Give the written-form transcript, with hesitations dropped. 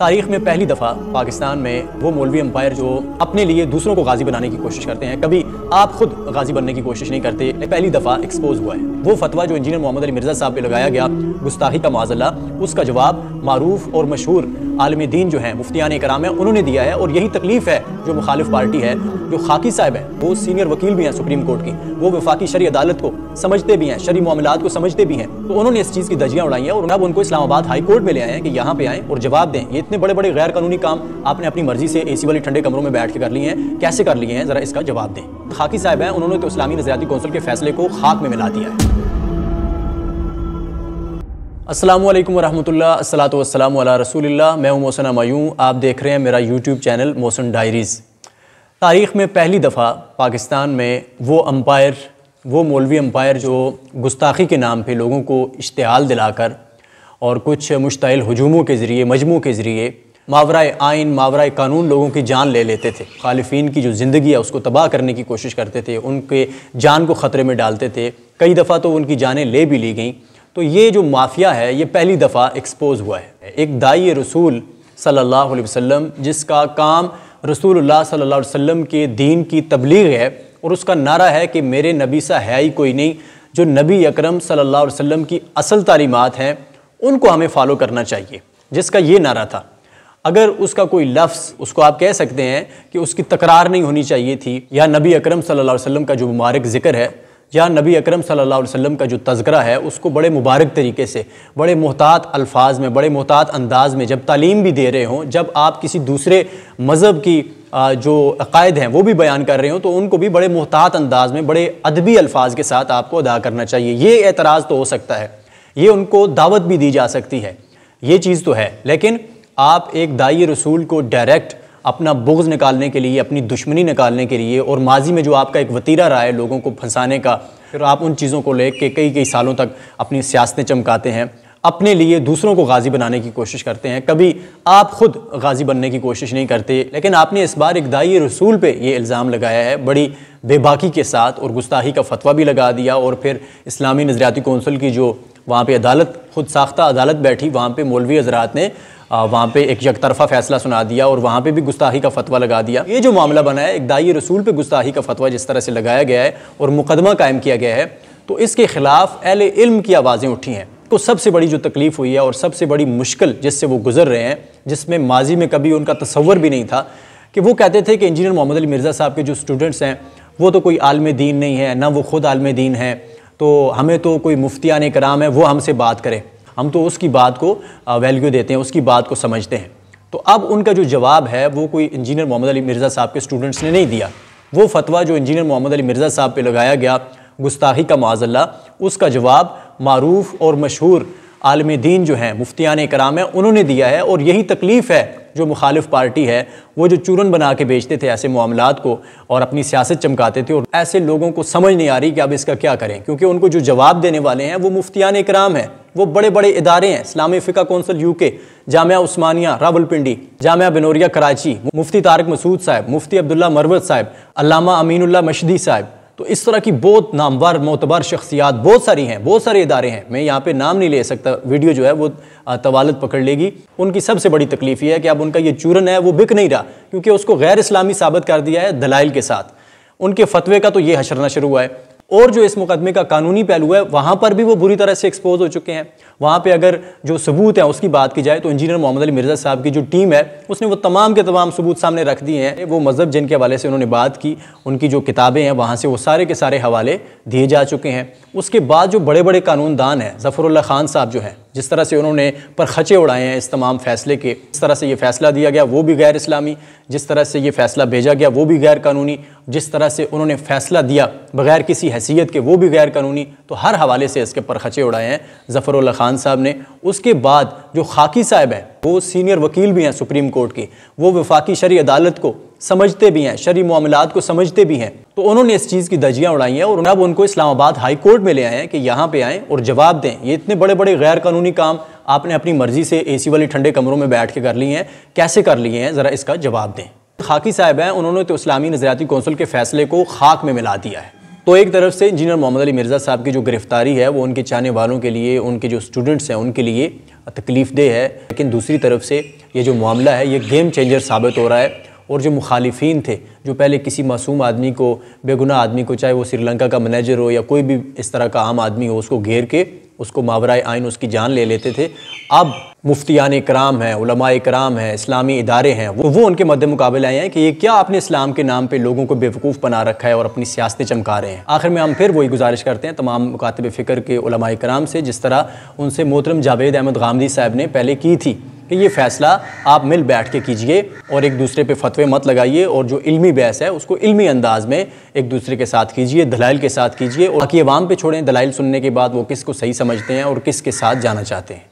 तारीख में पहली दफ़ा पाकिस्तान में वो मौलवी एम्पायर जो अपने लिए दूसरों को गाजी बनाने की कोशिश करते हैं, कभी आप खुद गाजी बनने की कोशिश नहीं करते, पहली दफ़ा एक्सपोज हुआ है। वो फतवा जो इंजीनियर मोहम्मद अली मिर्ज़ा साहब पे लगाया गया, गुस्ताखी का माज़ल्ला, उसका जवाब मारूफ और मशहूर आलिम दीन जो हैं, मुफ्तियान इकराम हैं, उन्होंने दिया है। और यही तकलीफ़ है जो मुखालिफ पार्टी है, जो खाकी साहब हैं, वो सीनियर वकील भी हैं सुप्रीम कोर्ट की, वो वफाकी शरी अदालत को समझते भी हैं, शरी मामलात को समझते भी हैं, तो उन्होंने इस चीज़ की धज्जियाँ उड़ाई हैं और अब उनको इस्लामाबाद हाई कोर्ट में ले आए हैं कि यहाँ पे आएँ और जवाब दें। ये इतने बड़े बड़े गैर कानूनी काम आपने अपनी मर्जी से एसी वाली ठंडे कमरों में बैठ के कर लिए हैं, कैसे कर लिए हैं, जरा इसका जवाब दें। खाकी साहब हैं, उन्होंने तो इस्लामी नज़रियाती कौंसिल के फैसले को खाक में मिला दिया है। अस्सलामु अलैकुम वरहमतुल्लाह, अस्सलातु वस्सलामु अला रसूलिल्लाह। मैं हूं मोहसिन हमायूं, आप देख रहे हैं मेरा यूट्यूब चैनल मोहसिन डायरीज़। तारीख़ में पहली दफ़ा पाकिस्तान में वो मौलवी एम्पायर जो गुस्ताखी के नाम पे लोगों को इश्तिहाल दिलाकर और कुछ मुश्तइल हुजूमों के ज़रिए, मजमू के ज़रिए मावराए आइन, मावराए कानून लोगों की जान ले लेते थे, खालिफीन की जो ज़िंदगी है उसको तबाह करने की कोशिश करते थे, उनके जान को ख़तरे में डालते थे। कई दफ़ा तो उनकी जानें ले भी ली गईं। तो ये जो माफिया है, ये पहली दफ़ा एक्सपोज हुआ है। एक दाई रसूल सल्लल्लाहु अलैहि वसल्लम, जिसका काम रसूलुल्लाह सल्लल्लाहु अलैहि वसल्लम के दीन की तबलीग है, और उसका नारा है कि मेरे नबी सा है ही कोई नहीं। जो नबी अकरम सल्लल्लाहु अलैहि वसल्लम की असल तालीमात हैं उनको हमें फॉलो करना चाहिए, जिसका ये नारा था। अगर उसका कोई लफ्ज़, उसको आप कह सकते हैं कि उसकी तकरार नहीं होनी चाहिए थी, या नबी अकरम सल्लल्लाहु अलैहि वसल्लम का जो मुबारक ज़िक्र है, या नबी अकरम सल्लल्लाहु अलैहि वसल्लम का जो तज़किरा है, उसको बड़े मुबारक तरीके से, बड़े मोहतात अल्फाज में, बड़े मोहतात अंदाज में जब तालीम भी दे रहे हों, जब आप किसी दूसरे मज़हब की जो अक़ायद हैं वो भी बयान कर रहे हो, तो उनको भी बड़े मोहतात अंदाज में, बड़े अदबी अल्फाज के साथ आपको अदा करना चाहिए। ये एतराज़ तो हो सकता है, ये उनको दावत भी दी जा सकती है, ये चीज़ तो है। लेकिन आप एक दाई रसूल को डायरेक्ट अपना बुग़्ज़ निकालने के लिए, अपनी दुश्मनी निकालने के लिए, और माजी में जो आपका एक वतीरा रहा है लोगों को फंसाने का, फिर आप उन चीज़ों को लेकर कई सालों तक अपनी सियासतें चमकाते हैं, अपने लिए दूसरों को गाजी बनाने की कोशिश करते हैं, कभी आप खुद गाजी बनने की कोशिश नहीं करते। लेकिन आपने इस बार एक दाई रसूल पे ये इल्ज़ाम लगाया है बड़ी बेबाकी के साथ, और गुस्ताखी का फतवा भी लगा दिया। और फिर इस्लामी नज़रियाती कौंसिल की जो वहाँ पे अदालत, खुद साख्ता अदालत बैठी, वहाँ पे मौलवी हज़रात ने वहाँ पे एक यकतरफ़ा फ़ैसला सुना दिया और वहाँ पे भी गुस्ताखी का फतवा लगा दिया। ये जो मामला बना है, एक दाई रसूल पे गुस्ताखी का फतवा जिस तरह से लगाया गया है और मुकदमा कायम किया गया है, तो इसके ख़िलाफ़ अहले इल्म की आवाज़ें उठी हैं। तो सबसे बड़ी जो तकलीफ़ हुई है और सबसे बड़ी मुश्किल जिससे वो गुजर रहे हैं, जिसमें माजी में कभी उनका तसव्वुर भी नहीं था, कि वो कहते थे कि इंजीनियर मोहम्मद अली मिर्ज़ा साहब के जो स्टूडेंट्स हैं वो तो कोई आलिम दीन नहीं है, ना वो ख़ुद आलिम दीन है, तो हमें तो कोई मुफ्तियान इकराम है वो हमसे बात करें, हम तो उसकी बात को वैल्यू देते हैं, उसकी बात को समझते हैं। तो अब उनका जो जवाब है वो कोई इंजीनियर मोहम्मद अली मिर्ज़ा साहब के स्टूडेंट्स ने नहीं दिया। वो फतवा जो इंजीनियर मोहम्मद अली मिर्ज़ा साहब पे लगाया गया, गुस्ताखी का माज़ल्ला, उसका जवाब मारूफ और मशहूर आलिम दीन जो हैं, मुफ्तियान इकराम हैं, उन्होंने दिया है। और यही तकलीफ़ है जो मुखालिफ पार्टी है, वो जो चूरन बना के बेचते थे ऐसे मामलात को और अपनी सियासत चमकाते थे, और ऐसे लोगों को समझ नहीं आ रही कि अब इसका क्या करें, क्योंकि उनको जो जवाब देने वाले हैं वो मुफ्तियान इकराम हैं, वो बड़े बड़े इदारे हैं, इस्लामी फ़िक़्ह कौंसिल UK, जामिया उस्मानिया रावलपिंडी, जामिया बिनोरिया कराची, मुफ्ती तारिक मसूद साहब, मुफ्ती अब्दुल्ला मरवत साहब, अल्लामा अमीनुल्लाह मशदी साहब। तो इस तरह की बहुत नामवर मोतबर शख्सियात बहुत सारी हैं, बहुत सारे इदारे हैं, मैं यहाँ पे नाम नहीं ले सकता, वीडियो जो है वो तवालत पकड़ लेगी। उनकी सबसे बड़ी तकलीफ ये है कि अब उनका ये चूरन है वो बिक नहीं रहा, क्योंकि उसको गैर इस्लामी साबित कर दिया है दलाइल के साथ। उनके फतवे का तो ये हशर नशर हुआ है, और जो इस मुकदमे का कानूनी पहलू है वहाँ पर भी वो बुरी तरह से एक्सपोज हो चुके हैं। वहाँ पे अगर जो सबूत है उसकी बात की जाए तो इंजीनियर मोहम्मद अली मिर्ज़ा साहब की जो टीम है उसने वो तमाम के तमाम सबूत सामने रख दिए हैं। वो मज़हब जिनके हवाले से उन्होंने बात की, उनकी जो किताबें हैं वहाँ से वो सारे के सारे हवाले दिए जा चुके हैं। उसके बाद जो बड़े बड़े कानूनदान हैं, ज़फ़रुल्लाह खान साहब जो हैं, जिस तरह से उन्होंने परखचे उड़ाए हैं इस तमाम फ़ैसले के, जिस तरह से ये फ़ैसला दिया गया वो भी गैर इस्लामी, जिस तरह से ये फ़ैसला भेजा गया वो भी गैर कानूनी, जिस तरह से उन्होंने फ़ैसला दिया बग़ैर किसी हैसियत के वो भी गैर कानूनी, तो हर हवाले से इसके परखचे उड़ाए हैं ज़फ़रुल्लाह खान साहब ने। उसके बाद जो खाकी साहब हैं, वो सीनियर वकील भी हैं सुप्रीम कोर्ट की, वो वफाकी शरी अदालत को समझते भी हैं, शरी मामलात को समझते भी हैं, तो उन्होंने इस चीज़ की धज्जियाँ उड़ाई हैं और अब उनको इस्लामाबाद हाई कोर्ट में ले आए हैं कि यहाँ पे आएँ और जवाब दें। ये इतने बड़े बड़े गैर कानूनी काम आपने अपनी मर्जी से एसी वाली ठंडे कमरों में बैठ के कर लिए हैं, कैसे कर लिए हैं, ज़रा इसका जवाब दें। खाकी साहब हैं, उन्होंने तो इस्लामी नज़रियाती कौंसिल के फैसले को खाक में मिला दिया है। तो एक तरफ से इंजीनियर मोहम्मद अली मिर्ज़ा साहब की जो गिरफ्तारी है वो उनके चाहने वालों के लिए, उनके जो स्टूडेंट्स हैं उनके लिए तकलीफ़ दे है, लेकिन दूसरी तरफ से ये जो मामला है ये गेम चेंजर साबित हो रहा है। और जो मुखालिफिन थे, जो पहले किसी मासूम आदमी को, बेगुनाह आदमी को, चाहे वो श्रीलंका का मैनेजर हो या कोई भी इस तरह का आम आदमी हो, उसको घेर के उसको मावराए आइन उसकी जान ले लेते थे, अब मुफ्तियान इकराम हैं, उलमा इकराम हैं, इस्लामी इदारे हैं, वो उनके मद्दे मुकाबले आए हैं कि ये क्या आपने इस्लाम के नाम पे लोगों को बेवकूफ़ बना रखा है और अपनी सियासतें चमका रहे हैं। आखिर में हम फिर वही गुजारिश करते हैं तमाम मुकातिब फ़िक्र के उलमा इकराम से, जिस तरह उनसे मोहतरम जावेद अहमद गामदी साहब ने पहले की थी कि ये फ़ैसला आप मिल बैठ के कीजिए और एक दूसरे पे फतवे मत लगाइए, और जो इल्मी बहस है उसको इल्मी अंदाज़ में एक दूसरे के साथ कीजिए, दलाइल के साथ कीजिए, और बाकी अवाम पे छोड़ें दलाइल सुनने के बाद वो किसको सही समझते हैं और किसके साथ जाना चाहते हैं।